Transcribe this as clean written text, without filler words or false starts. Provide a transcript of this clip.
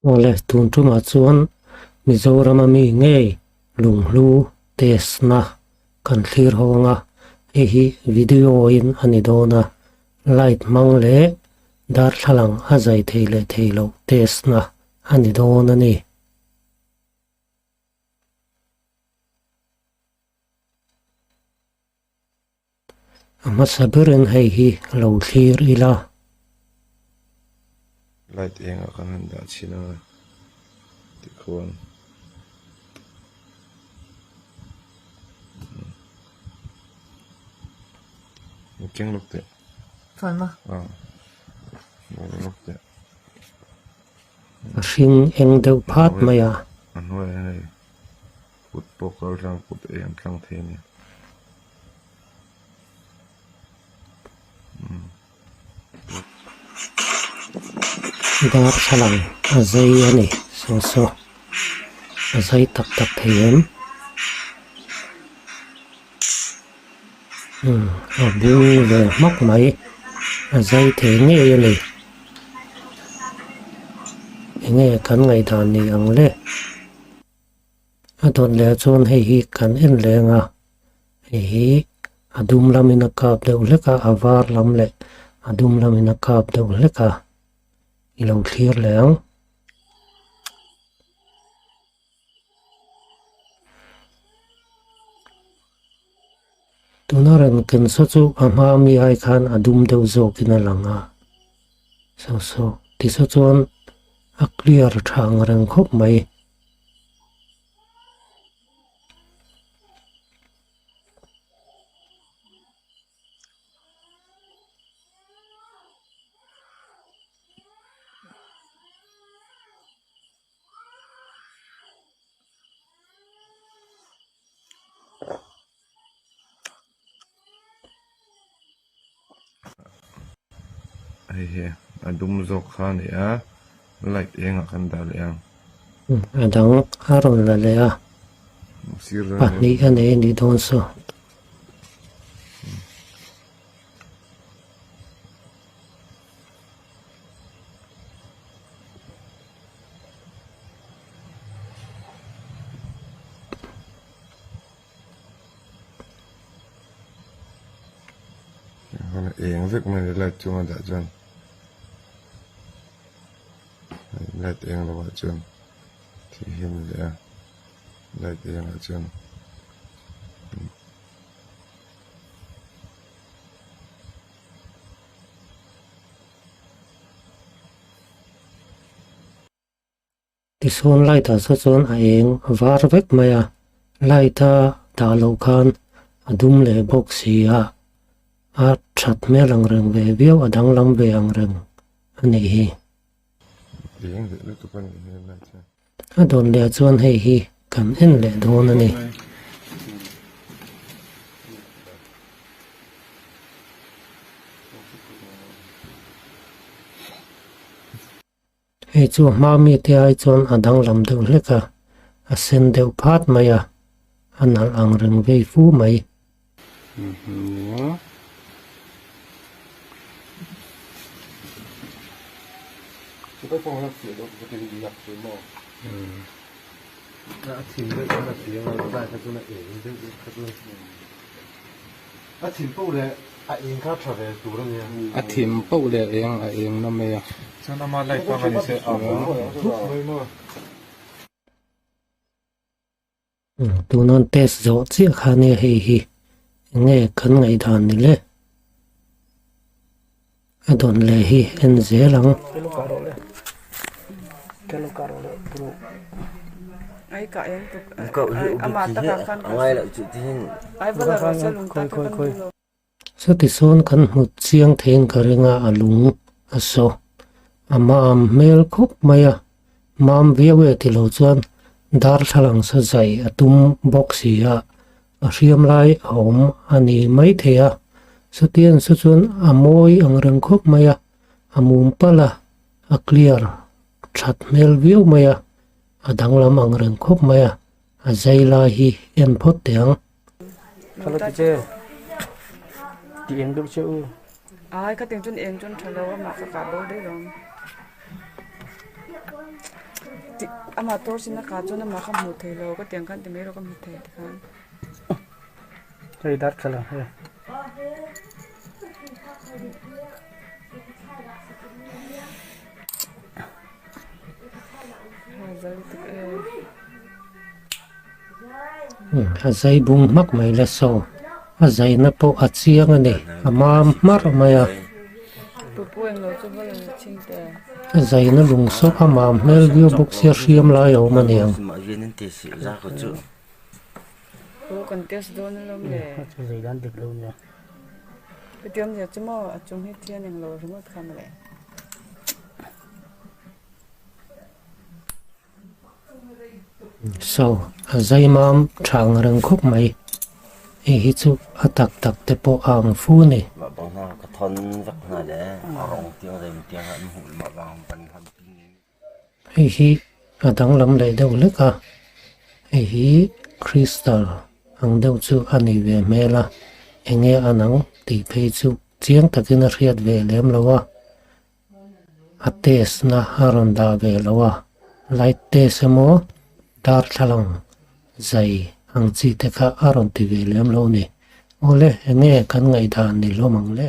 ole tun tuma chuan Mizoram mi nge Lunghlu test na kan thlir honga hi video in ani dona light mang le darthlalang azai theile theilo test na ani dona ni ama sabirin hei hi lo thlir ila light eng akan da china tikhuan keng luk te Phải mà. luk te ring eng deuh phat maya an hoi nei put pokal rang put eng tlang the ni darthlalang azai ani so azai tak tak theim bu ve mok mai azai the nge ani nge kan ngai dan ni ang le adon le chon hei hi kan en le nga hi adum lamina kap deuh leka avar lam le adum lamina kap deuh leka ilo thlir leng tunaran ken so chu ama mi ai khan adum deuh zokin alanga so ti so chuan a clear thang reng khop mai he adum zok khan ya light eng akan da leang adang aron la le a sir pani ane ni don so eng vek mai light chung da chuan light eng lo chuan thi him le light eng a chuan ti son lai ta so chon a eng var vek maya lai ta da lo khan adum le box si a that me lang reng ve viau adang lam ve ang reng ani hi eng de lu tu pan ni light adon le chuan hei hi kan en le don ani hei chu ma mi te ai chuan adang lam deuh hleka a sen deuh phat maya anal ang reng ve fu mai cái phong nó chỉ được cái gì nhập xuống mỏ đã chìm được là tiếng là đại cái chỗ này ế cái chỗ này đã chìm bầu đấy eng khá trở về đủ rồi nha thìm bầu lệ eng nó mê cho nó mà lại qua cái sẽ ở thuốc mới mà tu non test zo chi khane hei hi nge kan ngai dan ni le adon le hi en ze lang Ai cả em cậu hiểu ama ta kan kan ngay lại chữ tin ai vẫn là sẽ lùng ta kan so ti son kan mu chiang theng karinga alung aso ama mel khop maya mam vewe ti lo chuan darthlalang sa zai atum boxi a riam lai hom ani mai thea so tian so chuan amoi ang reng khop maya amum pala a clear that mel view maya adang lam ang reng khop maya a zaila hi en phot tiang Kalau tu je, di em dulu je. ai cái tiếng chun em chun thằng đâu mà cả bố đấy rồi ama tor sin na ka chu na ma kham mu thei lo ka tiang khan ti me ro ka mu thei ti khan Đây đắt cả là đây. Zai bung mak mai la so zai na po chiang ani ama mar maya pu pu en lo chu ba la ching te zai na lung so ama mel view box ya riam la yo maniang mà viên nên tiền sử ra có chữ pu kan tes do na lom le Cái gì đang được luôn nha. pe tiam ya chu mo chung he tian en lo ru mo kham le so zai mam thang rang khop mai hi chu atak tak te po ang fu ni mà bằng nó có thon vắt này để rong tiếng rồi tiếng hận hụi mà bằng bằng hận hi adang lam le deuh leka hi crystal ang deuh chu ani ve mela enge anang ti phei chu chiang takin a riat ve lem lawa ates na haron da ve lawa light te samo darthlalang zai ang chi te kha aron ti ve lem lo ni ole enge kan ngai dan ni lo mang le